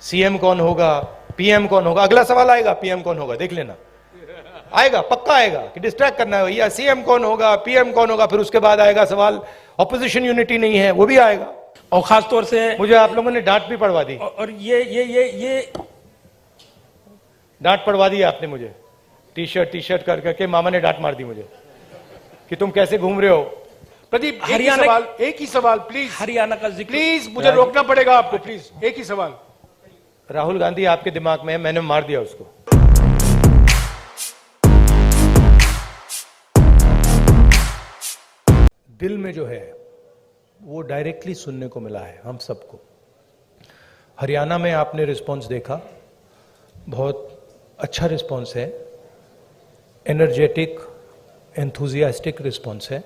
CM कौन होगा, PM कौन होगा, अगला सवाल आएगा पीएम कौन होगा, देख लेना आएगा, पक्का आएगा कि डिस्ट्रैक्ट करना है भैया, सीएम कौन होगा, पीएम कौन होगा, फिर उसके बाद आएगा सवाल ऑपोजिशन यूनिटी नहीं है, वो भी आएगा। और खास तौर से मुझे आप लोगों ने डांट भी पड़वा दी, और ये डांट पड़वा दी आपने मुझे, टी शर्ट कर करके मामा ने डांट मार दी मुझे कि तुम कैसे घूम रहे हो। प्रदीप, हरियाणा एक ही सवाल प्लीज, हरियाणा का जिक्र, प्लीज मुझे रोकना पड़ेगा आपको, प्लीज एक ही सवाल। राहुल गांधी आपके दिमाग में है, मैंने मार दिया उसको। दिल में जो है वो डायरेक्टली सुनने को मिला है हम सबको। हरियाणा में आपने रिस्पांस देखा, बहुत अच्छा रिस्पांस है, एनर्जेटिक एंथुजियास्टिक रिस्पांस है।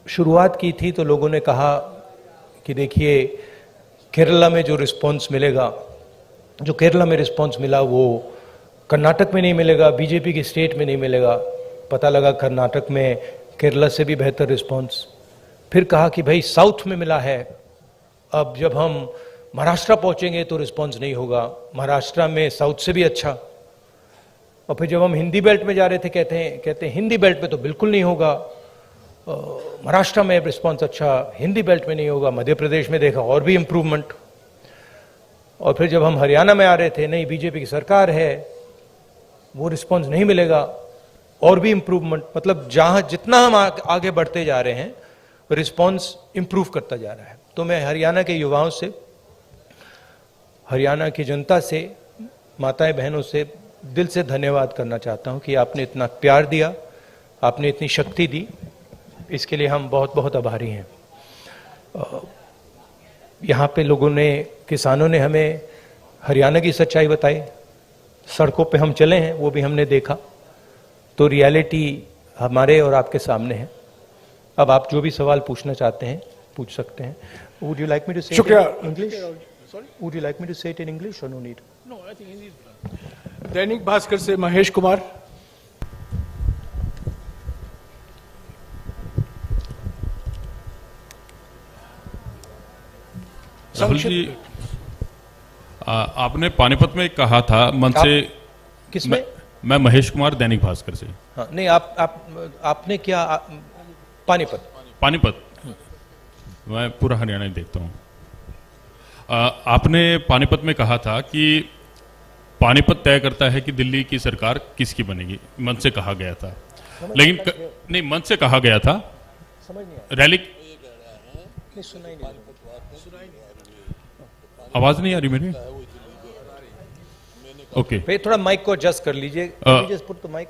शुरुआत की थी तो लोगों ने कहा कि देखिए केरला में जो रिस्पांस मिलेगा, जो केरला में रिस्पांस मिला वो कर्नाटक में नहीं मिलेगा, बीजेपी की स्टेट में नहीं मिलेगा। पता लगा कर्नाटक में केरला से भी बेहतर रिस्पांस। फिर कहा कि भाई साउथ में मिला है, अब जब हम महाराष्ट्र पहुंचेंगे तो रिस्पांस नहीं होगा, महाराष्ट्र में साउथ से भी अच्छा। और फिर जब हम हिंदी बेल्ट में जा रहे थे कहते हैं हिंदी बेल्ट में तो बिल्कुल नहीं होगा, महाराष्ट्र में रिस्पांस अच्छा, हिंदी बेल्ट में नहीं होगा। मध्य प्रदेश में देखा और भी इम्प्रूवमेंट। और फिर जब हम हरियाणा में आ रहे थे, नहीं बीजेपी की सरकार है, वो रिस्पांस नहीं मिलेगा, और भी इम्प्रूवमेंट। मतलब जहां जितना हम आगे बढ़ते जा रहे हैं रिस्पांस इम्प्रूव करता जा रहा है। तो मैं हरियाणा के युवाओं से, हरियाणा की जनता से, माताएं बहनों से दिल से धन्यवाद करना चाहता हूं कि आपने इतना प्यार दिया, आपने इतनी शक्ति दी, इसके लिए हम बहुत बहुत आभारी हैं। यहाँ पे लोगों ने, किसानों ने हमें हरियाणा की सच्चाई बताई, सड़कों पे हम चले हैं वो भी हमने देखा। तो रियलिटी हमारे और आपके सामने है। अब आप जो भी सवाल पूछना चाहते हैं पूछ सकते हैं। Would you like me to say शुक्रिया। English? Would you like me to say it in English और no need? No, I think Hindi. Dainik Bhaskar से महेश कुमार। राहुल जी, आपने पानीपत में कहा था मन से, किसमें? मैं महेश कुमार, दैनिक भास्कर से। हाँ, नहीं आपने क्या पानीपत मैं पूरा हरियाणा ही देखता हूँ। आपने पानीपत में कहा था कि पानीपत तय करता है कि दिल्ली की सरकार किसकी बनेगी, मन से कहा गया था। लेकिन नहीं, मन से कहा गया था, समझ नहीं आया। रैली सुनाई नहीं, आवाज नहीं आ रही मेरी? ओके, भाई थोड़ा माइक को एडजस्ट कर लीजिए। Just put the mic.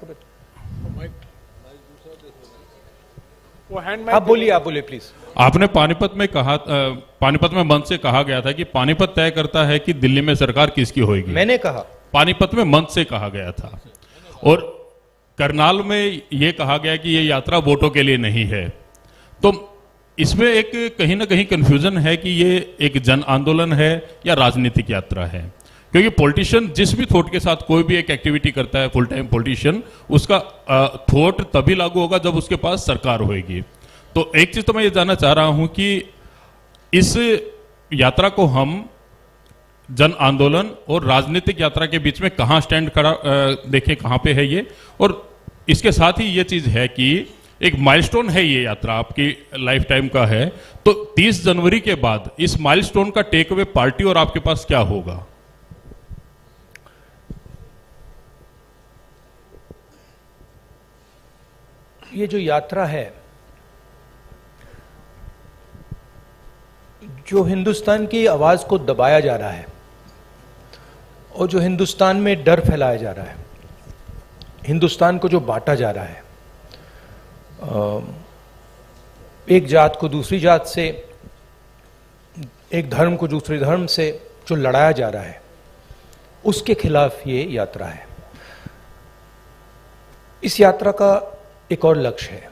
आप बोलिए प्लीज। आपने पानीपत में कहा, पानीपत में मन से कहा गया था कि पानीपत तय करता है कि दिल्ली में सरकार किसकी होगी। मैंने कहा पानीपत में मन से कहा गया था। और करनाल में यह कहा गया कि यह यात्रा वोटों के लिए नहीं है। तो इसमें एक कहीं ना कहीं कंफ्यूजन है कि ये एक जन आंदोलन है या राजनीतिक यात्रा है, क्योंकि पॉलिटिशियन जिस भी थॉट के साथ कोई भी एक एक्टिविटी करता है, फुल टाइम पॉलिटिशियन, उसका थॉट तभी लागू होगा जब उसके पास सरकार होगी। तो एक चीज तो मैं ये जानना चाह रहा हूं कि इस यात्रा को हम जन आंदोलन और राजनीतिक यात्रा के बीच में कहां स्टैंड करा, देखें कहां पे है ये। और इसके साथ ही ये चीज है कि एक माइलस्टोन है ये यात्रा, आपकी लाइफ टाइम का है। तो 30 जनवरी के बाद इस माइलस्टोन का टेक अवे पार्टी और आपके पास क्या होगा? ये जो यात्रा है, जो हिंदुस्तान की आवाज को दबाया जा रहा है और जो हिंदुस्तान में डर फैलाया जा रहा है, हिंदुस्तान को जो बांटा जा रहा है, एक जात को दूसरी जात से, एक धर्म को दूसरे धर्म से जो लड़ाया जा रहा है, उसके खिलाफ ये यात्रा है। इस यात्रा का एक और लक्ष्य है,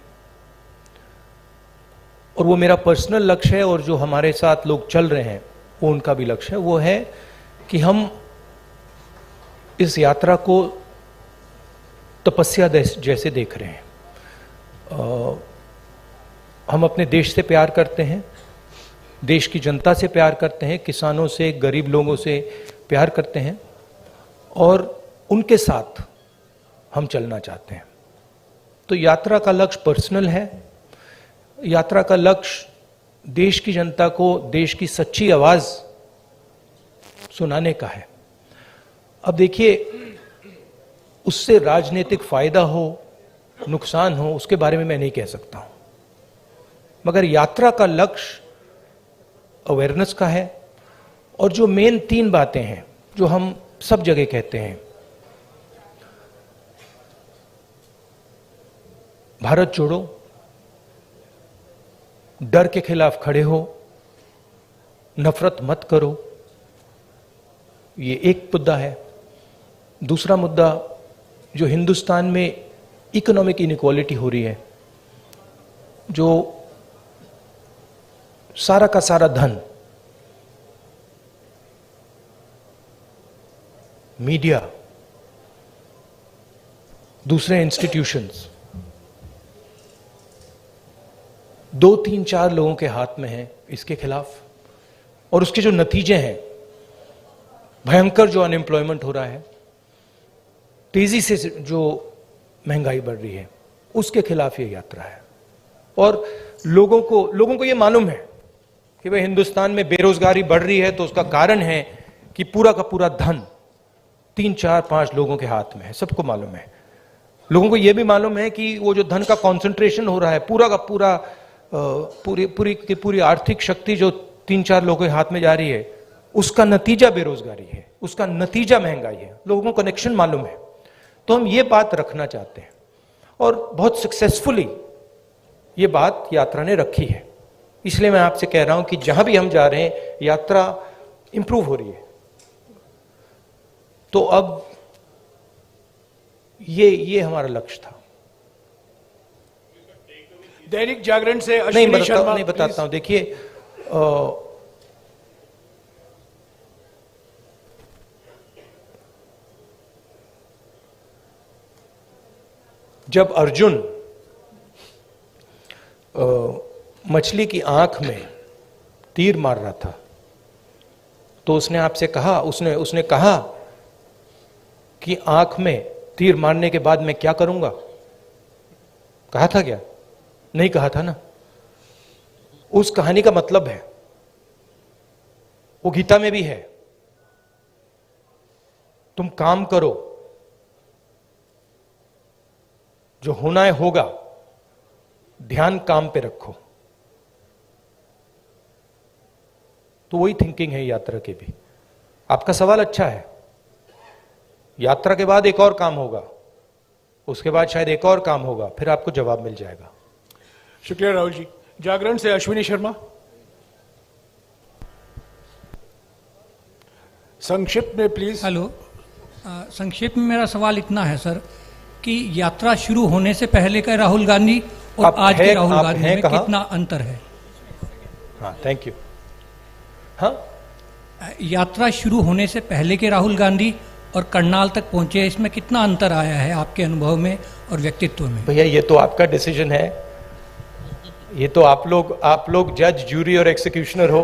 और वो मेरा पर्सनल लक्ष्य है, और जो हमारे साथ लोग चल रहे हैं वो उनका भी लक्ष्य है। वो है कि हम इस यात्रा को तपस्या जैसे देख रहे हैं। हम अपने देश से प्यार करते हैं, देश की जनता से प्यार करते हैं, किसानों से, गरीब लोगों से प्यार करते हैं और उनके साथ हम चलना चाहते हैं। तो यात्रा का लक्ष्य पर्सनल है। यात्रा का लक्ष्य देश की जनता को देश की सच्ची आवाज सुनाने का है। अब देखिए, उससे राजनीतिक फायदा हो, नुकसान हो, उसके बारे में मैं नहीं कह सकता हूं, मगर यात्रा का लक्ष्य अवेयरनेस का है। और जो मेन 3 बातें हैं जो हम सब जगह कहते हैं, भारत जोड़ो, डर के खिलाफ खड़े हो, नफरत मत करो, ये एक मुद्दा है। दूसरा मुद्दा, जो हिंदुस्तान में इकोनॉमिक इनइक्वालिटी हो रही है, जो सारा का सारा धन मीडिया, दूसरे इंस्टीट्यूशंस, 2, 3, 4 लोगों के हाथ में है, इसके खिलाफ। और उसके जो नतीजे हैं, भयंकर जो अनएम्प्लॉयमेंट हो रहा है, तेजी से जो महंगाई बढ़ रही है, उसके खिलाफ ये यात्रा है। और लोगों को ये मालूम है कि भाई हिंदुस्तान में बेरोजगारी बढ़ रही है, तो उसका कारण है कि पूरा का पूरा धन 3, 4, 5 लोगों के हाथ में है, सबको मालूम है। लोगों को यह भी मालूम है कि वो जो धन का कंसंट्रेशन हो रहा है, पूरा का पूरा पूरी आर्थिक शक्ति जो 3, 4 लोगों के हाथ में जा रही है, उसका नतीजा बेरोजगारी है, उसका नतीजा महंगाई है। लोगों को कनेक्शन मालूम है। तो हम ये बात रखना चाहते हैं और बहुत सक्सेसफुली ये बात यात्रा ने रखी है। इसलिए मैं आपसे कह रहा हूं कि जहां भी हम जा रहे हैं, यात्रा इंप्रूव हो रही है। तो अब ये हमारा लक्ष्य था। दैनिक जागरण से अश्विनी शर्मा, नहीं बताता हूं। देखिए, जब अर्जुन मछली की आंख में तीर मार रहा था, तो उसने आपसे कहा, उसने कहा कि आंख में तीर मारने के बाद मैं क्या करूंगा? कहा था क्या? नहीं कहा था ना। उस कहानी का मतलब है, वो गीता में भी है, तुम काम करो, जो होना है होगा, ध्यान काम पे रखो। तो वही थिंकिंग है यात्रा की भी। आपका सवाल अच्छा है। यात्रा के बाद एक और काम होगा, उसके बाद शायद एक और काम होगा, फिर आपको जवाब मिल जाएगा। शुक्रिया राहुल जी। जागरण से अश्विनी शर्मा, संक्षिप्त में प्लीज। हेलो, संक्षेप में मेरा सवाल इतना है सर कि यात्रा शुरू होने से पहले का राहुल गांधी और आज के राहुल गांधी में कितना अंतर है? हाँ, थैंक यू। हाँ, यात्रा शुरू होने से पहले के राहुल गांधी और करनाल तक पहुंचे, इसमें कितना अंतर आया है आपके अनुभव में और व्यक्तित्व में? भैया, ये तो आपका डिसीजन है। ये तो आप लोग जज, जूरी और एक्सिक्यूशनर हो।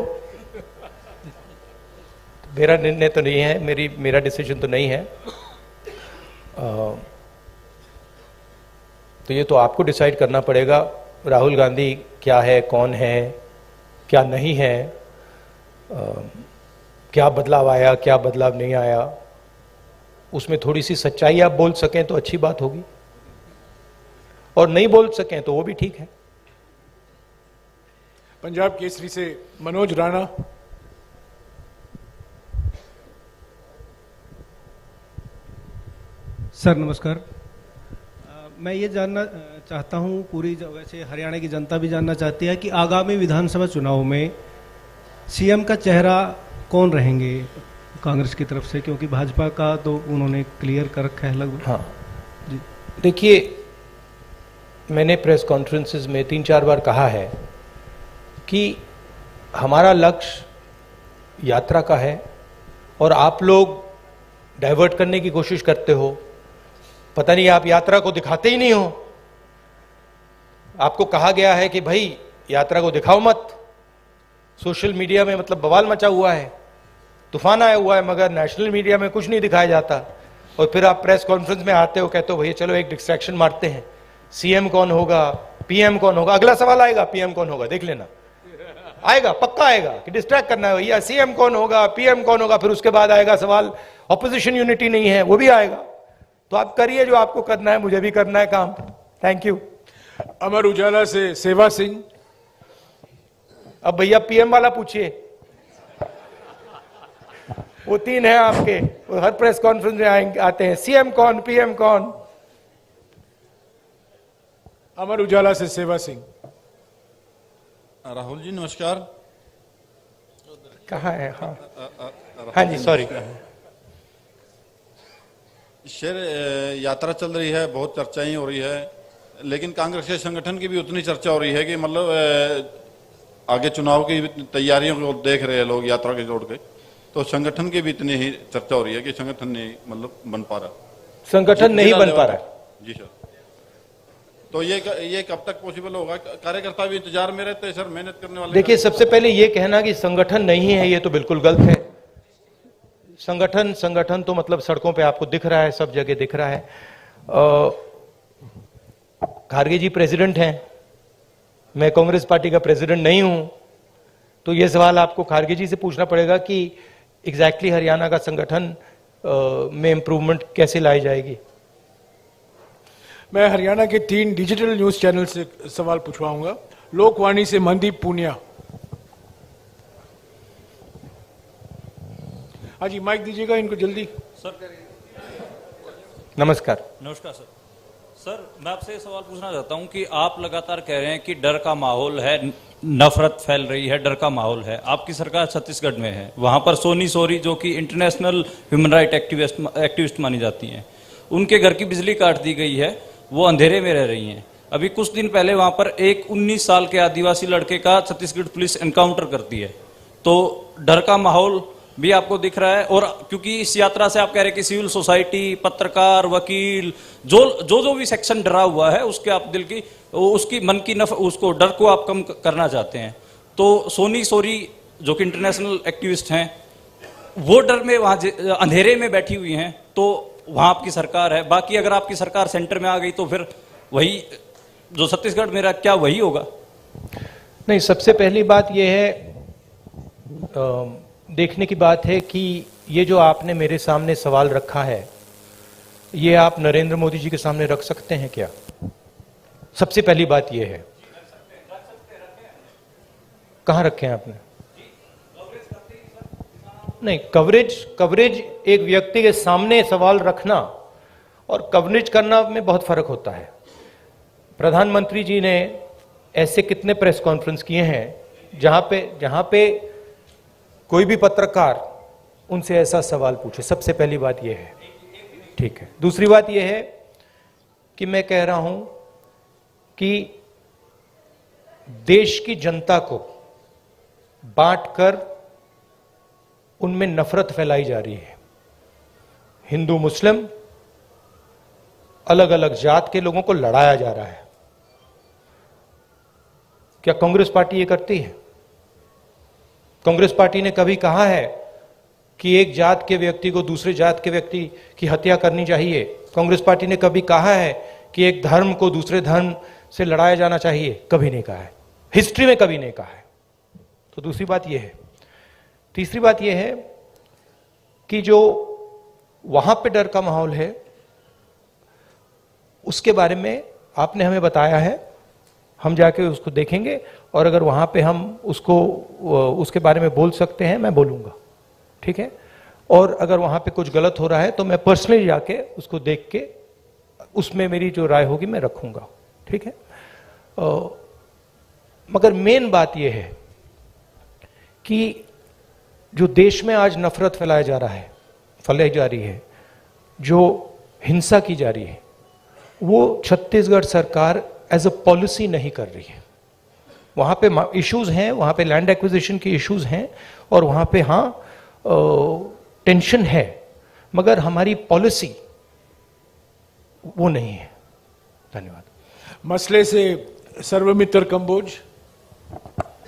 मेरा निर्णय तो नहीं है, मेरा डिसीजन तो नहीं है। तो ये तो आपको डिसाइड करना पड़ेगा, राहुल गांधी क्या है, कौन है, क्या नहीं है, क्या बदलाव आया, क्या बदलाव नहीं आया। उसमें थोड़ी सी सच्चाई आप बोल सकें तो अच्छी बात होगी, और नहीं बोल सकें तो वो भी ठीक है। पंजाब केसरी से मनोज राणा। सर नमस्कार। मैं ये जानना चाहता हूँ, वैसे हरियाणा की जनता भी जानना चाहती है कि आगामी विधानसभा चुनाव में सीएम का चेहरा कौन रहेंगे कांग्रेस की तरफ से, क्योंकि भाजपा का तो उन्होंने क्लियर कर रखा है लगभग। हाँ जी, देखिए, मैंने प्रेस कॉन्फ्रेंसेस में 3-4 बार कहा है कि हमारा लक्ष्य यात्रा का है, और आप लोग डाइवर्ट करने की कोशिश करते हो। पता नहीं, आप यात्रा को दिखाते ही नहीं हो। आपको कहा गया है कि भाई यात्रा को दिखाओ मत, सोशल मीडिया में मतलब बवाल मचा हुआ है, तूफान आया हुआ है, मगर नेशनल मीडिया में कुछ नहीं दिखाया जाता। और फिर आप प्रेस कॉन्फ्रेंस में आते हो, कहते हो भैया चलो एक डिस्ट्रैक्शन मारते हैं, सीएम कौन होगा, पीएम कौन होगा। अगला सवाल आएगा पीएम कौन होगा, देख लेना, आएगा, पक्का आएगा कि डिस्ट्रैक्ट करना है भैया, सीएम कौन होगा, पीएम कौन होगा। फिर उसके बाद आएगा सवाल ऑपोजिशन यूनिटी नहीं है, वो भी आएगा। तो आप करिए जो आपको करना है, मुझे भी करना है काम। Thank you. अमर उजाला से सेवा सिंह। अब भैया पीएम वाला पूछिए, वो 3 है आपके, वो हर प्रेस कॉन्फ्रेंस में आएंगे, आते हैं, सीएम कौन, पीएम कौन। अमर उजाला से सेवा सिंह। राहुल जी नमस्कार। कहाँ है? हाँ हाँ जी, सॉरी। शेर यात्रा चल रही है, बहुत चर्चाएं हो रही है, लेकिन कांग्रेस के संगठन की भी उतनी चर्चा हो रही है कि मतलब आगे चुनाव की तैयारियों को देख रहे हैं लोग यात्रा के जोड़ के, तो संगठन की भी इतनी ही चर्चा हो रही है कि संगठन नहीं मतलब बन पा रहा, संगठन नहीं बन पा रहा। जी सर, तो ये कब तक पॉसिबल होगा? कार्यकर्ता भी इंतजार में रहते हैं सर, मेहनत करने वाले। देखिए, सबसे पहले ये कहना कि संगठन नहीं है, ये तो बिल्कुल गलत है। संगठन तो मतलब सड़कों पे आपको दिख रहा है, सब जगह दिख रहा है। खारगे जी प्रेसिडेंट हैं, मैं कांग्रेस पार्टी का प्रेसिडेंट नहीं हूं, तो ये सवाल आपको खारगे जी से पूछना पड़ेगा कि एग्जैक्टली हरियाणा का संगठन में इंप्रूवमेंट कैसे लाई जाएगी। मैं हरियाणा के 3 डिजिटल न्यूज चैनल से सवाल पूछवाऊंगा। लोकवाणी से मनदीप पूनिया। हाँ जी, माइक दीजिएगा इनको जल्दी। नमस्कार। नमस्कार सर। सर, मैं आपसे ये सवाल पूछना चाहता हूं कि आप लगातार कह रहे हैं कि डर का माहौल है, नफरत फैल रही है, डर का माहौल है। आपकी सरकार छत्तीसगढ़ में है, वहां पर सोनी सोरी जो कि इंटरनेशनल ह्यूमन राइट एक्टिविस्ट मानी जाती हैं, उनके घर की बिजली काट दी गई है, वो अंधेरे में रह रही हैं। अभी कुछ दिन पहले वहां पर एक 19 साल के आदिवासी लड़के का छत्तीसगढ़ पुलिस एनकाउंटर करती है। तो डर का माहौल भी आपको दिख रहा है। और क्योंकि इस यात्रा से आप कह रहे हैं कि सिविल सोसाइटी, पत्रकार, वकील, जो भी सेक्शन डरा हुआ है, उसके आप दिल की, उसकी मन की उसको डर को आप कम करना चाहते हैं। तो सोनी सोरी जो कि इंटरनेशनल एक्टिविस्ट हैं, वो डर में वहां अंधेरे में बैठी हुई हैं, तो वहां आपकी सरकार है। बाकी अगर आपकी सरकार सेंटर में आ गई तो फिर वही जो छत्तीसगढ़ में रहा, क्या वही होगा? नहीं, सबसे पहली बात यह है, देखने की बात है कि ये जो आपने मेरे सामने सवाल रखा है, ये आप नरेंद्र मोदी जी के सामने रख सकते हैं क्या? सबसे पहली बात ये है। कहां रखे हैं आपने? नहीं, कवरेज एक व्यक्ति के सामने सवाल रखना और कवरेज करना में बहुत फर्क होता है। प्रधानमंत्री जी ने ऐसे कितने प्रेस कॉन्फ्रेंस किए हैं जहां पे कोई भी पत्रकार उनसे ऐसा सवाल पूछे। सबसे पहली बात यह है, ठीक है। दूसरी बात यह है कि मैं कह रहा हूं कि देश की जनता को बांटकर उनमें नफरत फैलाई जा रही है। हिंदू मुस्लिम, अलग अलग जात के लोगों को लड़ाया जा रहा है। क्या कांग्रेस पार्टी ये करती है? कांग्रेस पार्टी ने कभी कहा है कि एक जात के व्यक्ति को दूसरे जात के व्यक्ति की हत्या करनी चाहिए? कांग्रेस पार्टी ने कभी कहा है कि एक धर्म को दूसरे धर्म से लड़ाया जाना चाहिए? कभी नहीं कहा है, हिस्ट्री में कभी नहीं कहा है। तो दूसरी बात यह है। तीसरी बात यह है कि जो वहां पे डर का माहौल है, उसके बारे में आपने हमें बताया है, हम जाके उसको देखेंगे और अगर वहां पे हम उसके बारे में बोल सकते हैं, मैं बोलूंगा, ठीक है। और अगर वहां पे कुछ गलत हो रहा है तो मैं पर्सनली जाके उसको देख के उसमें मेरी जो राय होगी मैं रखूंगा, ठीक है। मगर मेन बात यह है कि जो देश में आज नफरत फैलाई जा रही है, जो हिंसा की जा रही है, वो छत्तीसगढ़ सरकार एज अ पॉलिसी नहीं कर रही है। वहां पे इश्यूज हैं, वहां पे लैंड एक्विजिशन के इश्यूज हैं और वहां पे टेंशन है, मगर हमारी पॉलिसी वो नहीं है। धन्यवाद। मसले से सर्वमित्र कंबोज।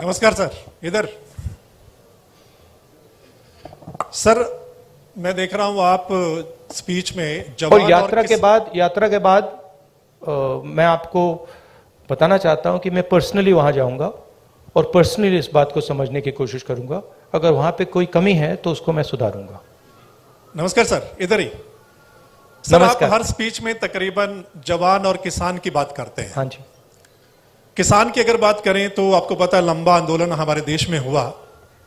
नमस्कार सर, इधर सर मैं देख रहा हूं आप स्पीच में और जवान यात्रा के किस- बाद मैं आपको बताना चाहता हूं कि मैं पर्सनली वहां जाऊंगा और पर्सनली इस बात को समझने की कोशिश करूंगा। अगर वहां पे कोई कमी है तो उसको मैं सुधारूंगा। नमस्कार सर, इधर ही। सर आप नमस्कार। हर स्पीच में तकरीबन जवान और किसान की बात करते हैं। हाँ जी। किसान की अगर बात करें तो आपको पता है लंबा आंदोलन हमारे देश में हुआ,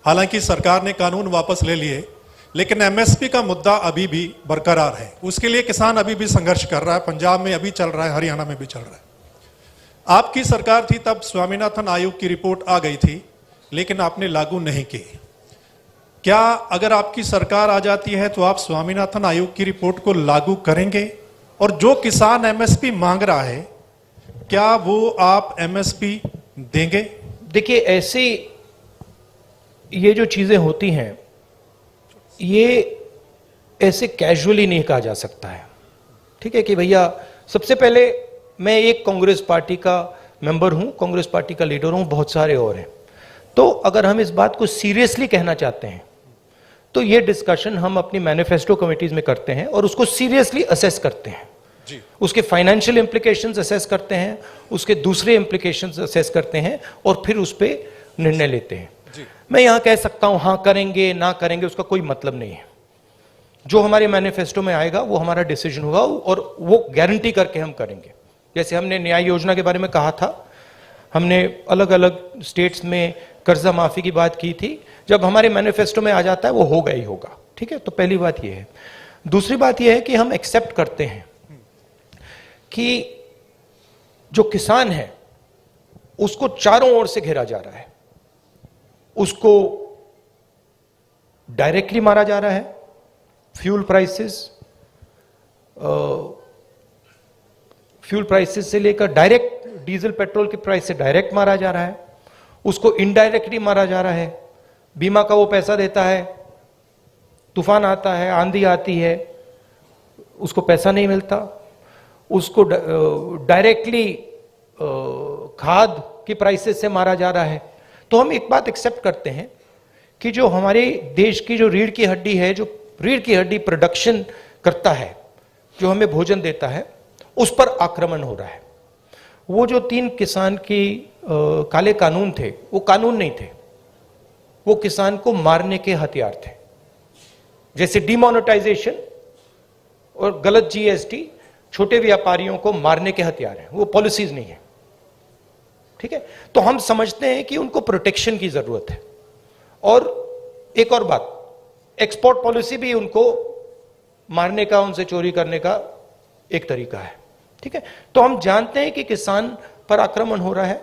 हालांकि सरकार ने कानून वापस ले लिए, लेकिन एमएसपी का मुद्दा अभी भी बरकरार है। उसके लिए किसान अभी भी संघर्ष कर रहा है। पंजाब में अभी चल रहा है, हरियाणा में भी चल रहा है। आपकी सरकार थी तब स्वामीनाथन आयोग की रिपोर्ट आ गई थी, लेकिन आपने लागू नहीं की। क्या अगर आपकी सरकार आ जाती है तो आप स्वामीनाथन आयोग की रिपोर्ट को लागू करेंगे? और जो किसान एमएसपी मांग रहा है, क्या वो आप एमएसपी देंगे? देखिए, ऐसी ये जो चीजें होती हैं, ये ऐसे कैजुअली नहीं कहा जा सकता है। ठीक है कि भैया, सबसे पहले मैं एक कांग्रेस पार्टी का मेंबर हूं, कांग्रेस पार्टी का लीडर हूं, बहुत सारे और हैं। तो अगर हम इस बात को सीरियसली कहना चाहते हैं तो ये डिस्कशन हम अपनी मैनिफेस्टो कमिटीज में करते हैं और उसको सीरियसली असेस करते हैं। जी। उसके फाइनेंशियल इंप्लीकेशंस असेस करते हैं, उसके दूसरे इंप्लीकेशंस असेस करते हैं और फिर उस पर निर्णय लेते हैं। मैं यहां कह सकता हूं हाँ करेंगे ना करेंगे, उसका कोई मतलब नहीं है। जो हमारे मैनिफेस्टो में आएगा वो हमारा डिसीजन होगा और वो गारंटी करके हम करेंगे। जैसे हमने न्याय योजना के बारे में कहा था, हमने अलग अलग स्टेट्स में कर्जा माफी की बात की थी। जब हमारे मैनिफेस्टो में आ जाता है वो होगा ही होगा। ठीक है, तो पहली बात ये है। दूसरी बात ये है कि हम एक्सेप्ट करते हैं कि जो किसान है उसको चारों ओर से घेरा जा रहा है। उसको डायरेक्टली मारा जा रहा है, फ्यूल प्राइसेस से लेकर डायरेक्ट डीजल पेट्रोल की प्राइस से डायरेक्ट मारा जा रहा है। उसको इनडायरेक्टली मारा जा रहा है। बीमा का वो पैसा देता है, तूफान आता है, आंधी आती है, उसको पैसा नहीं मिलता। उसको डायरेक्टली खाद की प्राइसेस से मारा जा रहा है। तो हम एक बात एक्सेप्ट करते हैं कि जो हमारे देश की जो रीढ़ की हड्डी है, जो रीढ़ की हड्डी प्रोडक्शन करता है, जो हमें भोजन देता है, उस पर आक्रमण हो रहा है। वो जो 3 किसान की काले कानून थे, वो कानून नहीं थे, वो किसान को मारने के हथियार थे। जैसे डिमोनेटाइजेशन और गलत जीएसटी छोटे व्यापारियों को मारने के हथियार हैं, वो पॉलिसीज नहीं है। ठीक है, तो हम समझते हैं कि उनको प्रोटेक्शन की जरूरत है। और एक और बात, एक्सपोर्ट पॉलिसी भी उनको मारने का, उनसे चोरी करने का एक तरीका है। ठीक है, तो हम जानते हैं कि किसान पर आक्रमण हो रहा है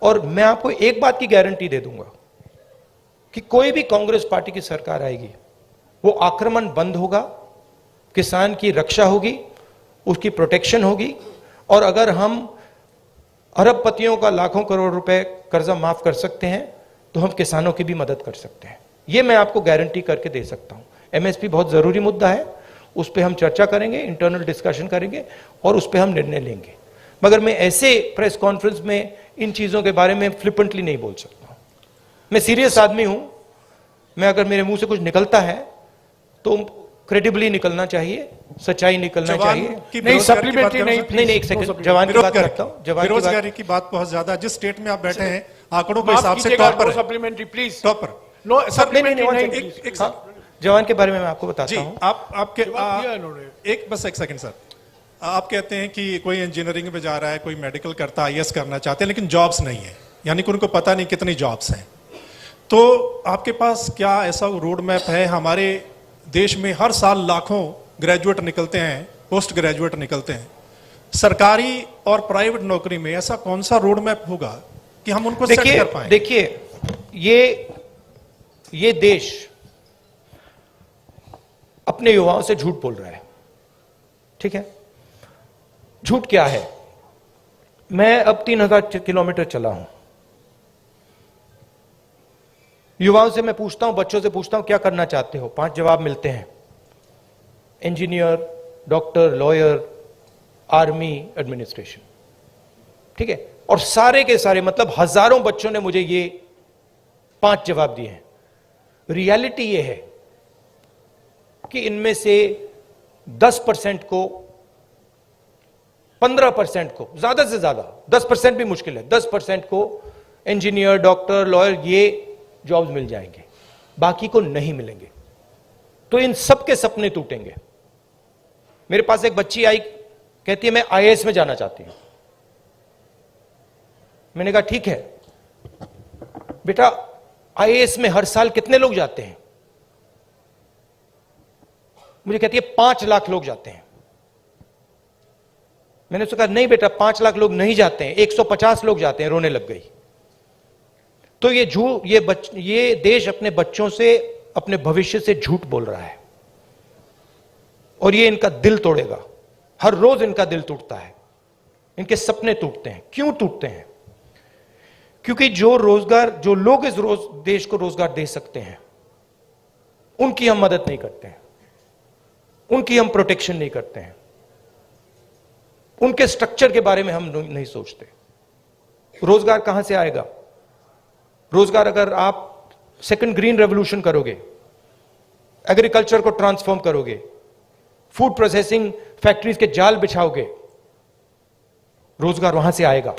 और मैं आपको एक बात की गारंटी दे दूंगा कि कोई भी कांग्रेस पार्टी की सरकार आएगी, वो आक्रमण बंद होगा, किसान की रक्षा होगी, उसकी प्रोटेक्शन होगी। और अगर हम अरबपतियों का लाखों करोड़ रुपए कर्जा माफ कर सकते हैं तो हम किसानों की भी मदद कर सकते हैं। यह मैं आपको गारंटी करके दे सकता हूं। एमएसपी बहुत जरूरी मुद्दा है, उस पर हम चर्चा करेंगे, इंटरनल डिस्कशन करेंगे और उस पर हम निर्णय लेंगे। मगर मैं ऐसे प्रेस कॉन्फ्रेंस में इन चीजों के बारे में फ्लिपेंटली नहीं बोल सकता। मैं सीरियस आदमी हूं। मैं अगर मेरे मुंह से कुछ निकलता है तो क्रेडिबली निकलना चाहिए, सच्चाई निकलना चाहिए। नहीं, सप्लीमेंट्री नहीं, नहीं, एक सेकंड, जवान की बात करता हूं। बेरोजगारी की बात बहुत ज्यादा, जिस स्टेट में आप बैठे हैं आंकड़ों के माफ हिसाब से कीजिएगा, टॉप पर नो है। सप्लीमेंट्री प्लीज, टॉप पर। नो नहीं, सप्लीमेंट्री नहीं, एक हाँ, जवान के बारे में मैं आपको बताता जी, हूं। आपके जवाब दिया इन्होंने। एक सेकंड सर। आप कहते हैं कि कोई इंजीनियरिंग में जा रहा है, कोई मेडिकल करता है, आईएएस करना चाहते हैं, लेकिन जॉब्स नहीं है, यानी कि उनको पता नहीं कितनी जॉब्स हैं। तो आपके पास क्या ऐसा रोड मैप है? हमारे देश में हर साल लाखों ग्रेजुएट निकलते हैं, पोस्ट ग्रेजुएट निकलते हैं। सरकारी और प्राइवेट नौकरी में ऐसा कौन सा रोड मैप होगा कि हम उनको सेट कर पाएं? देखिए, ये देश अपने युवाओं से झूठ बोल रहा है। ठीक है, झूठ क्या है? मैं अब 3000 किलोमीटर चला हूं। युवाओं से मैं पूछता हूं, बच्चों से पूछता हूं क्या करना चाहते हो, 5 जवाब मिलते हैं। Engineer, doctor, lawyer, army, administration. ठीक है, और सारे के सारे मतलब हजारों बच्चों ने मुझे ये 5 जवाब दिए हैं। रियलिटी ये है कि इनमें से 10% को, 15% को, ज्यादा से ज्यादा 10% भी मुश्किल है, 10% को इंजीनियर, डॉक्टर, लॉयर ये जॉब्स मिल जाएंगे, बाकी को नहीं मिलेंगे। तो इन सबके सपने टूटेंगे। मेरे पास एक बच्ची आई, कहती है मैं आईएएस में जाना चाहती हूं। मैंने कहा ठीक है बेटा, आईएएस में हर साल कितने लोग जाते हैं? मुझे कहती है 5 लाख लोग जाते हैं। मैंने उससे कहा नहीं बेटा, 5 लाख लोग नहीं जाते हैं, 150 लोग जाते हैं। रोने लग गई। तो ये देश अपने बच्चों से, अपने भविष्य से झूठ बोल रहा है और ये इनका दिल तोड़ेगा। हर रोज इनका दिल टूटता है, इनके सपने टूटते हैं। क्यों टूटते हैं? क्योंकि जो लोग इस देश को रोजगार दे सकते हैं, उनकी हम मदद नहीं करते हैं, उनकी हम प्रोटेक्शन नहीं करते हैं, उनके स्ट्रक्चर के बारे में हम नहीं सोचते। रोजगार कहां से आएगा? रोजगार अगर आप सेकंड ग्रीन रेवोल्यूशन करोगे, एग्रीकल्चर को ट्रांसफॉर्म करोगे, फूड प्रोसेसिंग फैक्ट्रीज के जाल बिछाओगे, रोजगार वहां से आएगा।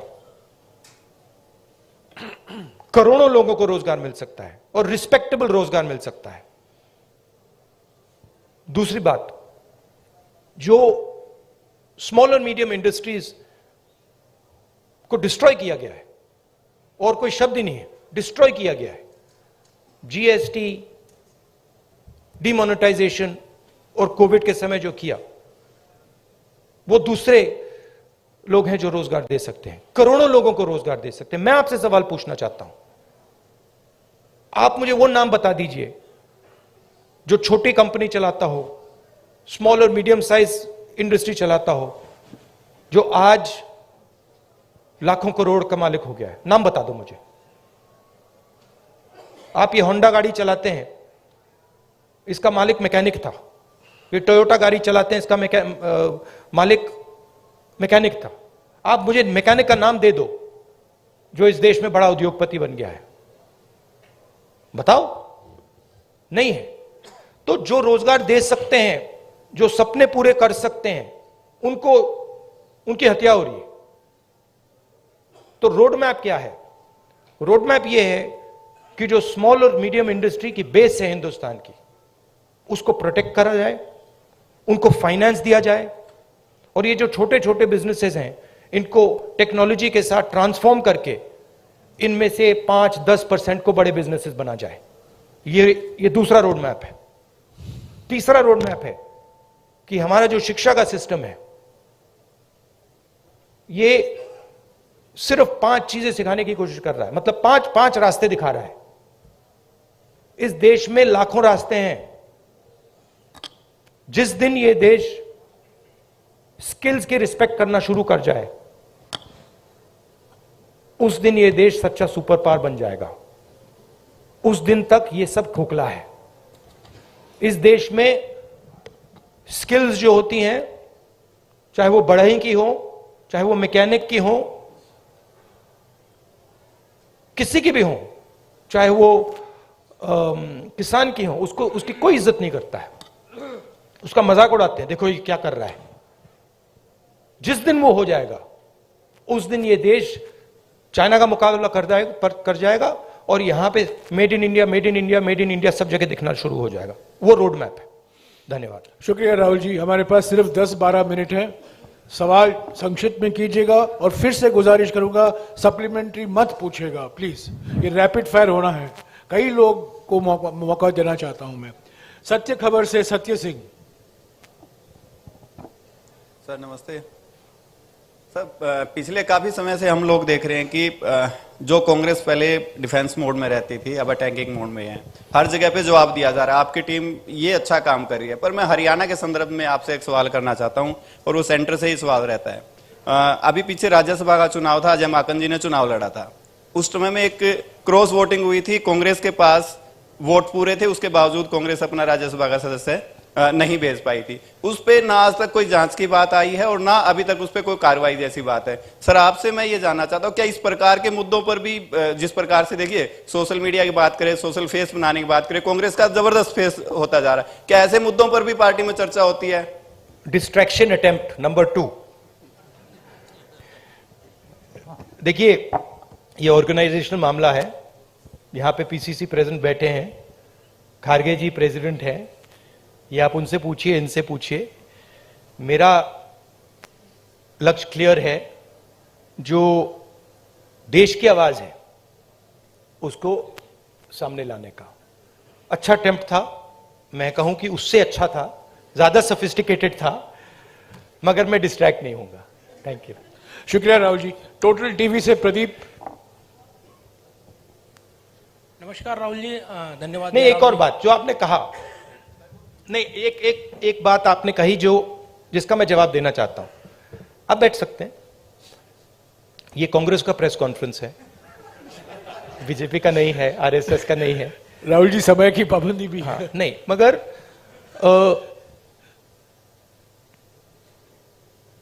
करोड़ों लोगों को रोजगार मिल सकता है और रिस्पेक्टेबल रोजगार मिल सकता है। दूसरी बात, जो स्मॉल और मीडियम इंडस्ट्रीज को डिस्ट्रॉय किया गया है, और कोई शब्द ही नहीं है, डिस्ट्रॉय किया गया है। जीएसटी, डिमोनेटाइजेशन और कोविड के समय जो किया, वो दूसरे लोग हैं जो रोजगार दे सकते हैं, करोड़ों लोगों को रोजगार दे सकते हैं। मैं आपसे सवाल पूछना चाहता हूं, आप मुझे वो नाम बता दीजिए जो छोटी कंपनी चलाता हो, स्मॉल और मीडियम साइज इंडस्ट्री चलाता हो, जो आज लाखों करोड़ का मालिक हो गया है। नाम बता दो मुझे। आप ये होंडा गाड़ी चलाते हैं, इसका मालिक मैकेनिक था। ये टोयोटा गाड़ी चलाते हैं, इसका मालिक मैकेनिक था। आप मुझे मैकेनिक का नाम दे दो जो इस देश में बड़ा उद्योगपति बन गया है, बताओ। नहीं है। तो जो रोजगार दे सकते हैं, जो सपने पूरे कर सकते हैं, उनकी हत्या हो रही है। तो रोड मैप क्या है? रोड मैप यह है कि जो स्मॉल और मीडियम इंडस्ट्री की बेस है हिंदुस्तान की, उसको प्रोटेक्ट करा जाए, उनको फाइनेंस दिया जाए, और ये जो छोटे छोटे बिजनेसेस हैं, इनको टेक्नोलॉजी के साथ ट्रांसफॉर्म करके इनमें से 5-10% को बड़े बिजनेसेस बना जाए। ये दूसरा रोड मैप है। तीसरा रोड मैप है कि हमारा जो शिक्षा का सिस्टम है, ये सिर्फ 5 चीजें सिखाने की कोशिश कर रहा है, मतलब 5 रास्ते दिखा रहा है। इस देश में लाखों रास्ते हैं। जिस दिन ये देश स्किल्स की रिस्पेक्ट करना शुरू कर जाए, उस दिन ये देश सच्चा सुपर पावर बन जाएगा। उस दिन तक ये सब खोखला है। इस देश में स्किल्स जो होती हैं, चाहे वो बढ़ई की हो, चाहे वो मैकेनिक की हो, किसी की भी हो, चाहे वो किसान की हो, उसकी कोई इज्जत नहीं करता है, उसका मजाक उड़ाते हैं, देखो ये क्या कर रहा है। जिस दिन वो हो जाएगा, उस दिन ये देश चाइना का मुकाबला कर जाएगा, और यहां पे made in India, made in India, made in India सब जगह दिखना शुरू हो जाएगा। वो रोड मैप है। धन्यवाद। शुक्रिया राहुल जी। हमारे पास सिर्फ 10-12 मिनट है। सवाल संक्षिप्त में कीजिएगा, और फिर से गुजारिश करूंगा सप्लीमेंट्री मत पूछेगा प्लीज। ये रैपिड फायर होना है। कई लोग को मौका देना चाहता हूं मैं। सत्य खबर से सत्य सिंह। सर नमस्ते। सर पिछले काफी समय से हम लोग देख रहे हैं कि जो कांग्रेस पहले डिफेंस मोड में रहती थी, अब अटैकिंग मोड में है। हर जगह पे जवाब दिया जा रहा है। आपकी टीम ये अच्छा काम कर रही है, पर मैं हरियाणा के संदर्भ में आपसे एक सवाल करना चाहता हूं, और वो सेंटर से ही सवाल रहता है। अभी पीछे राज्यसभा का चुनाव था, अजय माकन जी ने चुनाव लड़ा था। उस समय में एक क्रॉस वोटिंग हुई थी। कांग्रेस के पास वोट पूरे थे, उसके बावजूद कांग्रेस अपना राज्यसभा का सदस्य नहीं भेज पाई थी, उस पे ना आज तक कोई जांच की बात आई है और ना अभी तक उस पे कोई कार्रवाई जैसी बात है। सर आपसे मैं ये जानना चाहता हूँ क्या इस प्रकार के मुद्दों पर भी, जिस प्रकार से देखिए सोशल मीडिया की बात करें, सोशल फेस बनाने की बात करें, कांग्रेस का जबरदस्त फेस होता जा रहा है, क्या ऐसे मुद्दों पर भी पार्टी में चर्चा होती है? Distraction attempt number 2। देखिए ये ऑर्गेनाइजेशनल मामला है, यहां पे पीसीसी प्रेसिडेंट बैठे हैं, खारगे जी प्रेसिडेंट हैं, ये आप उनसे पूछिए, इनसे पूछिए। मेरा लक्ष्य क्लियर है, जो देश की आवाज है उसको सामने लाने का। अच्छा अटेम्प्ट था, मैं कहूं कि उससे अच्छा था, ज्यादा सोफिस्टिकेटेड था, मगर मैं डिस्ट्रैक्ट नहीं होऊंगा। Thank you. शुक्रिया राहुल जी। टोटल टीवी से प्रदीप। नमस्कार राहुल जी, धन्यवाद। नहीं, एक और बात जो आपने कहा, नहीं एक बात आपने कही जिसका मैं जवाब देना चाहता हूं। आप बैठ सकते हैं, ये कांग्रेस का प्रेस कॉन्फ्रेंस है, बीजेपी का नहीं है, आरएसएस का नहीं है। राहुल जी समय की पाबंदी भी है। हाँ, नहीं, मगर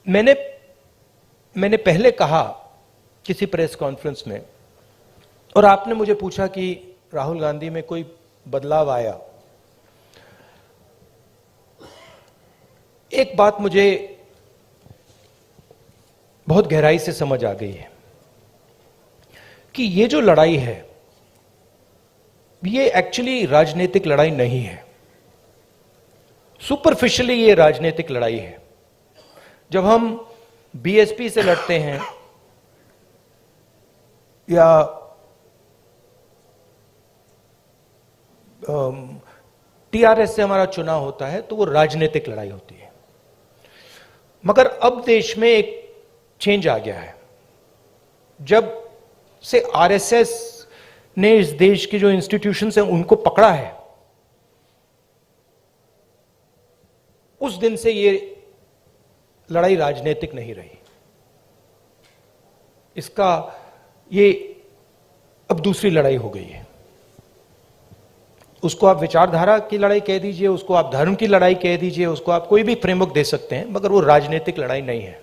मैंने पहले कहा किसी प्रेस कॉन्फ्रेंस में, और आपने मुझे पूछा कि राहुल गांधी में कोई बदलाव आया। एक बात मुझे बहुत गहराई से समझ आ गई है कि ये जो लड़ाई है ये एक्चुअली राजनीतिक लड़ाई नहीं है, सुपरफिशियली ये राजनीतिक लड़ाई है। जब हम बीएसपी से लड़ते हैं या टीआरएस से हमारा चुनाव होता है तो वो राजनीतिक लड़ाई होती है। मगर अब देश में एक चेंज आ गया है। जब से आरएसएस ने इस देश के जो इंस्टीट्यूशंस हैं उनको पकड़ा है, उस दिन से ये लड़ाई राजनीतिक नहीं रही। इसका ये अब दूसरी लड़ाई हो गई है। उसको आप विचारधारा की लड़ाई कह दीजिए, उसको आप धर्म की लड़ाई कह दीजिए, उसको आप कोई भी फ्रेमवर्क दे सकते हैं, मगर वो राजनीतिक लड़ाई नहीं है।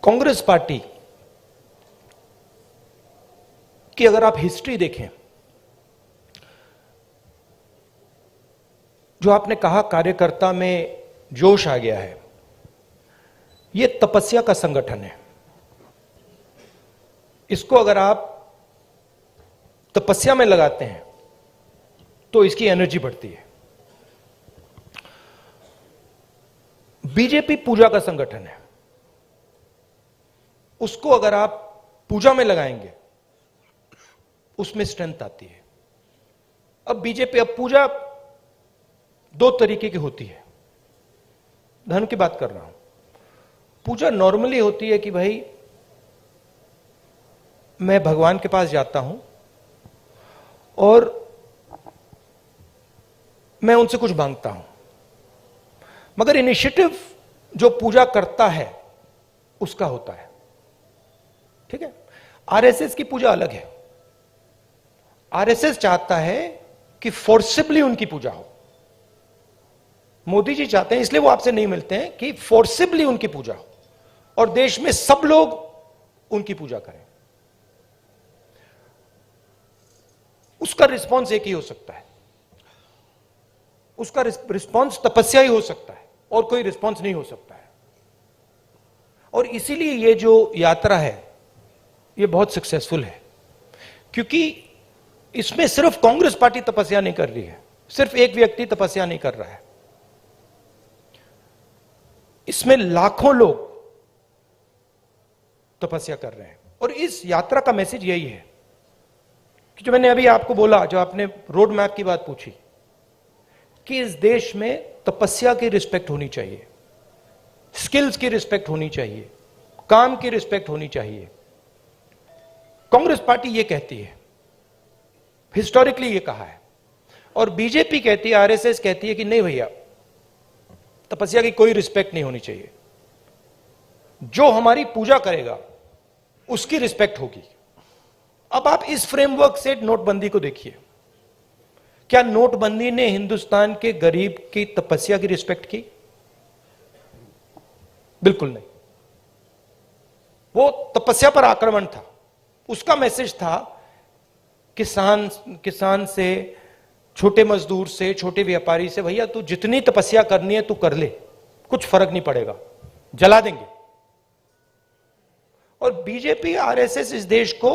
कांग्रेस पार्टी की अगर आप हिस्ट्री देखें, जो आपने कहा कार्यकर्ता में जोश आ गया है, यह तपस्या का संगठन है। इसको अगर आप तपस्या में लगाते हैं तो इसकी एनर्जी बढ़ती है। बीजेपी पूजा का संगठन है, उसको अगर आप पूजा में लगाएंगे उसमें स्ट्रेंथ आती है। अब बीजेपी, अब पूजा दो तरीके की होती है, धर्म की बात कर रहा हूं। पूजा नॉर्मली होती है कि भाई मैं भगवान के पास जाता हूं और मैं उनसे कुछ मांगता हूं, मगर इनिशिएटिव जो पूजा करता है उसका होता है। ठीक है, आरएसएस की पूजा अलग है। आरएसएस चाहता है कि फोर्सिबली उनकी पूजा हो। मोदी जी चाहते हैं, इसलिए वो आपसे नहीं मिलते हैं, कि फोर्सिबली उनकी पूजा हो और देश में सब लोग उनकी पूजा करें। उसका रिस्पॉन्स एक ही हो सकता है, उसका रिस्पॉन्स तपस्या ही हो सकता है, और कोई रिस्पॉन्स नहीं हो सकता है। और इसीलिए ये जो यात्रा है ये बहुत सक्सेसफुल है, क्योंकि इसमें सिर्फ कांग्रेस पार्टी तपस्या नहीं कर रही है, सिर्फ एक व्यक्ति तपस्या नहीं कर रहा है, इसमें लाखों लोग तपस्या कर रहे हैं। और इस यात्रा का मैसेज यही है कि जो मैंने अभी आपको बोला, जो आपने रोड मैप की बात पूछी, कि इस देश में तपस्या की रिस्पेक्ट होनी चाहिए, स्किल्स की रिस्पेक्ट होनी चाहिए, काम की रिस्पेक्ट होनी चाहिए। कांग्रेस पार्टी ये कहती है, हिस्टोरिकली ये कहा है, और बीजेपी कहती है, आरएसएस कहती है कि नहीं भैया, तपस्या की कोई रिस्पेक्ट नहीं होनी चाहिए। जो हमारी पूजा करेगा उसकी रिस्पेक्ट होगी। अब आप इस फ्रेमवर्क से नोटबंदी को देखिए। क्या नोटबंदी ने हिंदुस्तान के गरीब की तपस्या की रिस्पेक्ट की? बिल्कुल नहीं। वो तपस्या पर आक्रमण था। उसका मैसेज था किसान से, छोटे मजदूर से, छोटे व्यापारी से, भैया तू जितनी तपस्या करनी है तू कर ले, कुछ फर्क नहीं पड़ेगा, जला देंगे। और बीजेपी आरएसएस इस देश को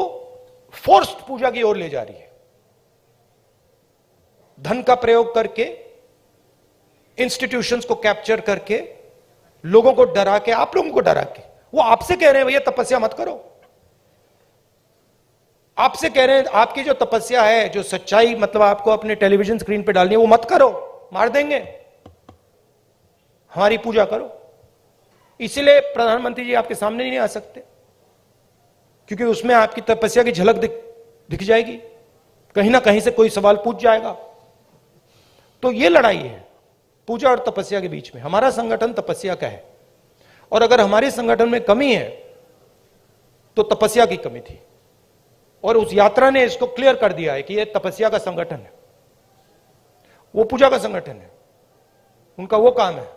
फोर्स्ड पूजा की ओर ले जा रही है, धन का प्रयोग करके, इंस्टीट्यूशंस को कैप्चर करके, लोगों को डरा के, आप लोगों को डरा के। वो आपसे कह रहे हैं भैया तपस्या मत करो, आपसे कह रहे हैं आपकी जो तपस्या है, जो सच्चाई मतलब आपको अपने टेलीविजन स्क्रीन पे डालनी है, वो मत करो, मार देंगे, हमारी पूजा करो। इसीलिए प्रधानमंत्री जी आपके सामने नहीं आ सकते, क्योंकि उसमें आपकी तपस्या की झलक दिख जाएगी, कहीं ना कहीं से कोई सवाल पूछ जाएगा। तो ये लड़ाई है पूजा और तपस्या के बीच में। हमारा संगठन तपस्या का है, और अगर हमारे संगठन में कमी है तो तपस्या की कमी थी, और उस यात्रा ने इसको क्लियर कर दिया है कि यह तपस्या का संगठन है, वो पूजा का संगठन है। उनका वो काम है,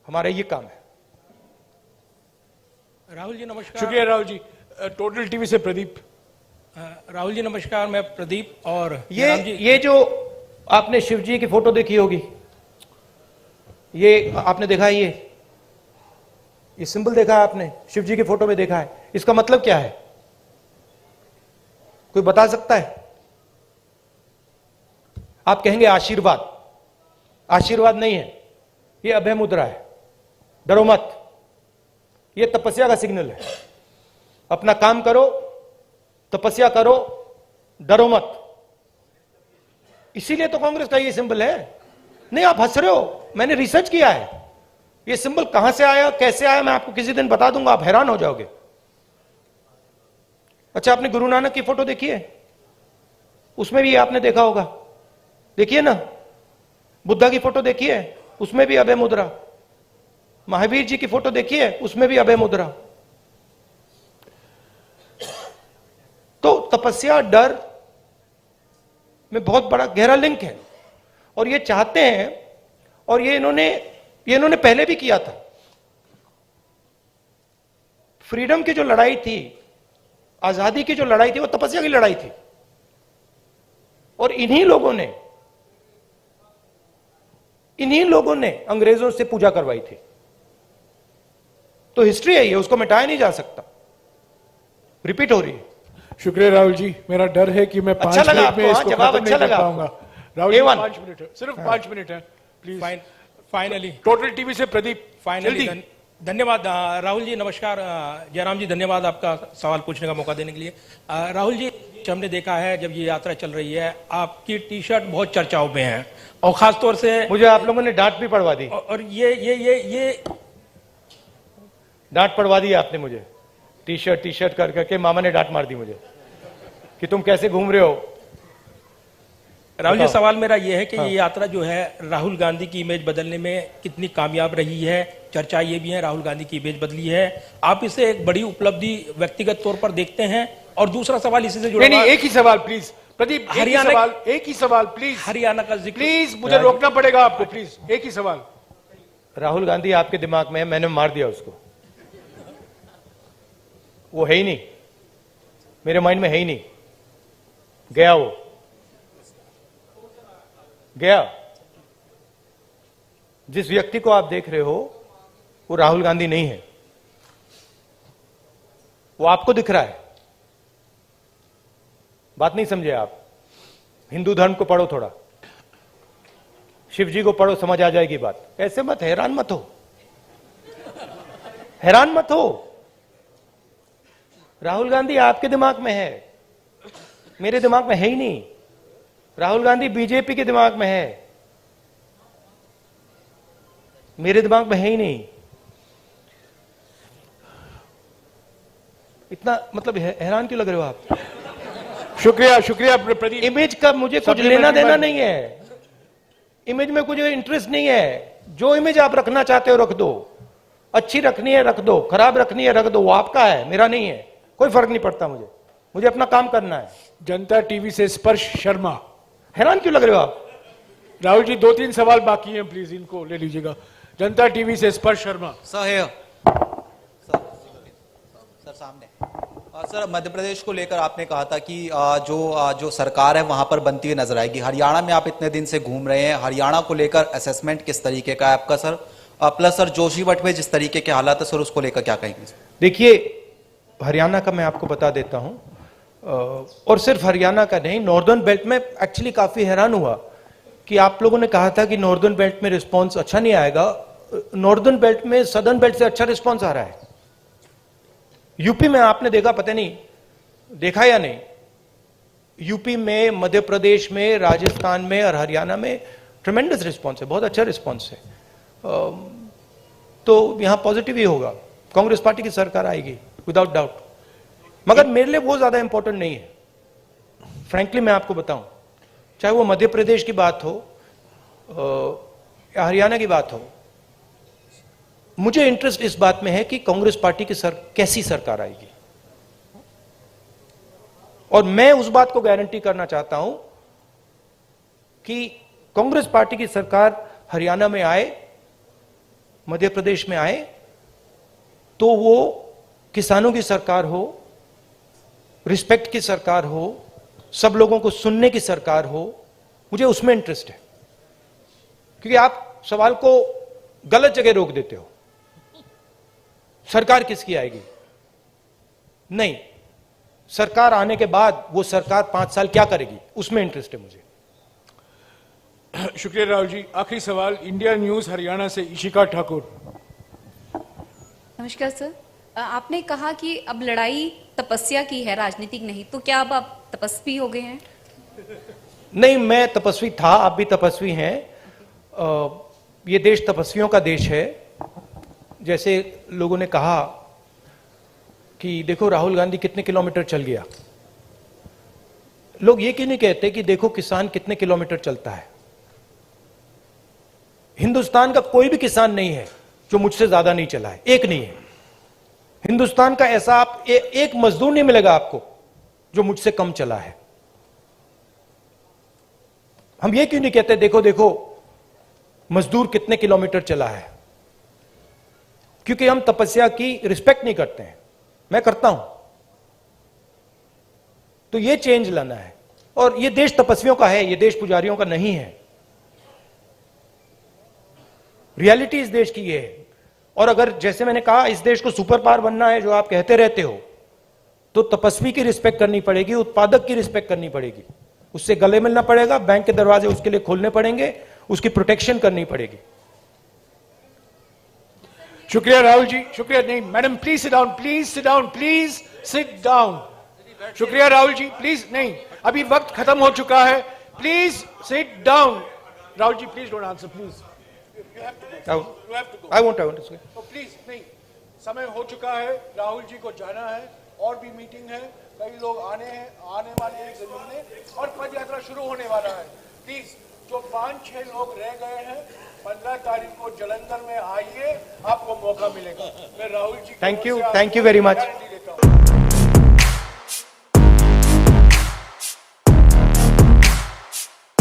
हमारा ये काम है। राहुल जी नमस्कार। शुक्रिया राहुल जी। टोटल टीवी से प्रदीप। राहुल जी नमस्कार, मैं प्रदीप। और ये जो आपने शिव जी की फोटो देखी होगी, ये आपने देखा है, ये सिंबल देखा है आपने, शिव जी की फोटो में देखा है, इसका मतलब क्या है? कोई बता सकता है? आप कहेंगे आशीर्वाद। आशीर्वाद नहीं है, ये अभय मुद्रा है, डरो मत। ये तपस्या का सिग्नल है, अपना काम करो, तपस्या करो, डरो मत। इसीलिए तो कांग्रेस का ये सिंबल है। नहीं, आप हंस रहे हो, मैंने रिसर्च किया है, ये सिंबल कहां से आया, कैसे आया, मैं आपको किसी दिन बता दूंगा, आप हैरान हो जाओगे। अच्छा, आपने गुरु नानक की फोटो देखी है? उसमें भी आपने देखा होगा, देखिए ना। बुद्धा की फोटो देखी है, उसमें भी अभय मुद्रा। महावीर जी की फोटो देखी है, उसमें भी अभय मुद्रा। तो तपस्या डर में बहुत बड़ा गहरा लिंक है, और ये चाहते हैं, और ये इन्होंने पहले भी किया था। फ्रीडम की जो लड़ाई थी, आजादी की जो लड़ाई थी, वो तपस्या की लड़ाई थी। और इन्हीं लोगों ने अंग्रेजों से पूजा करवाई थी। तो हिस्ट्री है ये, उसको मिटाया नहीं जा सकता, रिपीट हो रही है। शुक्रिया राहुल जी। मेरा डर है कि मैं 5 मिनट में इसको जवाब खत्म अच्छा नहीं कर लगा पाऊंगा। राहुल जी 5 मिनट है, सिर्फ 5 मिनट है प्लीज। फाइनली टोटल टीवी से प्रदीप। फाइनली धन्यवाद राहुल जी। नमस्कार जयराम जी, धन्यवाद आपका सवाल पूछने का मौका देने के लिए। राहुल जी, हमने देखा है जब ये यात्रा चल रही है, आपकी टी शर्ट बहुत चर्चाओं में है, और खासतौर से मुझे आप लोगों ने डांट भी पड़वा दी। और ये डांट पड़वा दी आपने मुझे, टी शर्ट कर करके मामा ने डांट मार दी मुझे कि तुम कैसे घूम रहे हो। राहुल जी, सवाल मेरा यह है कि ये यात्रा जो है राहुल गांधी की इमेज बदलने में कितनी कामयाब रही है? चर्चा ये भी है राहुल गांधी की इमेज बदली है, आप इसे एक बड़ी उपलब्धि व्यक्तिगत तौर पर देखते हैं? और दूसरा सवाल इसी से जुड़ा, नहीं, एक ही सवाल प्लीज प्रदीप, एक ही सवाल प्लीज। हरियाणा का जिक्र प्लीज, मुझे रोकना पड़ेगा आपको, प्लीज एक ही सवाल। राहुल गांधी आपके दिमाग में है, मैंने मार दिया उसको, वो है ही नहीं, मेरे माइंड में है ही नहीं, गया, वो गया। जिस व्यक्ति को आप देख रहे हो वो राहुल गांधी नहीं है, वो आपको दिख रहा है। बात नहीं समझे आप? हिंदू धर्म को पढ़ो थोड़ा, शिव जी को पढ़ो, समझ आ जाएगी बात। ऐसे मत, हैरान मत हो, हैरान मत हो। राहुल गांधी आपके दिमाग में है, मेरे दिमाग में है ही नहीं। राहुल गांधी बीजेपी के दिमाग में है, मेरे दिमाग में है ही नहीं। इतना मतलब हैरान क्यों लग रहे हो आप? शुक्रिया प्रदीप। इमेज का मुझे कुछ लेना देना नहीं है, इमेज में कुछ इंटरेस्ट नहीं है। जो इमेज आप रखना चाहते हो रख दो, अच्छी रखनी है रख दो, खराब रखनी है रख दो, वो आपका है, मेरा नहीं है। कोई फर्क नहीं पड़ता मुझे, मुझे अपना काम करना है। जनता टीवी से स्पर्श शर्मा। हैरान क्यों लग रहे हो आप? राहुल जी 2-3 सवाल बाकी हैं, प्लीज इनको ले लीजिएगा। जनता टीवी से स्पर्श शर्मा। सर सामने। सर, मध्य प्रदेश को लेकर आपने कहा था कि जो सरकार है वहां पर बनती हुई नजर आएगी। हरियाणा में आप इतने दिन से घूम रहे हैं, हरियाणा को लेकर असेसमेंट किस तरीके का है आपका सर? प्लस सर, जोशीमठ में जिस तरीके के हालात है सर, उसको लेकर क्या कहेंगे? देखिए, हरियाणा का मैं आपको बता देता हूं, और सिर्फ हरियाणा का नहीं, नॉर्दर्न बेल्ट में एक्चुअली काफी हैरान हुआ कि आप लोगों ने कहा था कि नॉर्दर्न बेल्ट में रिस्पांस अच्छा नहीं आएगा। नॉर्दर्न बेल्ट में सदर्न बेल्ट से अच्छा रिस्पांस आ रहा है। यूपी में आपने देखा, पता नहीं देखा या नहीं, यूपी में, मध्य प्रदेश में, राजस्थान में और हरियाणा में ट्रेमेंडस रिस्पांस है, बहुत अच्छा रिस्पांस है। तो यहां पॉजिटिव ही होगा, कांग्रेस पार्टी की सरकार आएगी विदाउट डाउट। मगर मेरे लिए वो ज्यादा इंपॉर्टेंट नहीं है, फ्रैंकली मैं आपको बताऊं, चाहे वो मध्य प्रदेश की बात हो या हरियाणा की बात हो, मुझे इंटरेस्ट इस बात में है कि कांग्रेस पार्टी की कैसी सरकार आएगी। और मैं उस बात को गारंटी करना चाहता हूं कि कांग्रेस पार्टी की सरकार हरियाणा में आए, मध्य प्रदेश में आए, तो वो किसानों की सरकार हो, रिस्पेक्ट की सरकार हो, सब लोगों को सुनने की सरकार हो। मुझे उसमें इंटरेस्ट है, क्योंकि आप सवाल को गलत जगह रोक देते हो। सरकार किसकी आएगी? नहीं, सरकार आने के बाद वो सरकार 5 साल क्या करेगी, उसमें इंटरेस्ट है मुझे। शुक्रिया राहुल जी। आखिरी सवाल इंडिया न्यूज हरियाणा से इशिका ठाकुर। नमस्कार सर, आपने कहा कि अब लड़ाई तपस्या की है, राजनीतिक नहीं, तो क्या अब आप तपस्वी हो गए हैं? नहीं, मैं तपस्वी था, आप भी तपस्वी हैं। ये देश तपस्वियों का देश है। जैसे लोगों ने कहा कि देखो राहुल गांधी कितने किलोमीटर चल गया, लोग ये क्यों नहीं कहते कि देखो किसान कितने किलोमीटर चलता है? हिंदुस्तान का कोई भी किसान नहीं है जो मुझसे ज्यादा नहीं चला है, एक नहीं है। हिंदुस्तान का ऐसा आप एक मजदूर नहीं मिलेगा आपको जो मुझसे कम चला है। हम ये क्यों नहीं कहते देखो देखो मजदूर कितने किलोमीटर चला है? क्योंकि हम तपस्या की रिस्पेक्ट नहीं करते हैं, मैं करता हूं। तो ये चेंज लाना है, और ये देश तपस्वियों का है, ये देश पुजारियों का नहीं है। रियलिटी इस देश की ये है। और अगर जैसे मैंने कहा इस देश को सुपर पावर बनना है, जो आप कहते रहते हो, तो तपस्वी की रिस्पेक्ट करनी पड़ेगी, उत्पादक की रिस्पेक्ट करनी पड़ेगी, उससे गले मिलना पड़ेगा, बैंक के दरवाजे उसके लिए खोलने पड़ेंगे, उसकी प्रोटेक्शन करनी पड़ेगी। शुक्रिया राहुल जी, शुक्रिया। नहीं madam, please sit down, please sit down, please sit down. शुक्रिया राहुल जी, प्लीज नहीं, अभी वक्त खत्म हो चुका है, please sit down. Rahul ji please don't answer, please. I won't. तो प्लीज नहीं, समय हो चुका है, राहुल जी को जाना है, और भी मीटिंग है, कई लोग आने वाले हैं मिलने, और पद यात्रा शुरू होने वाला है। प्लीज जो 5-6 लोग रह गए हैं, 15 तारीख को जलंधर में आइए, आपको मौका मिलेगा। मैं Rahul ji thank you very much.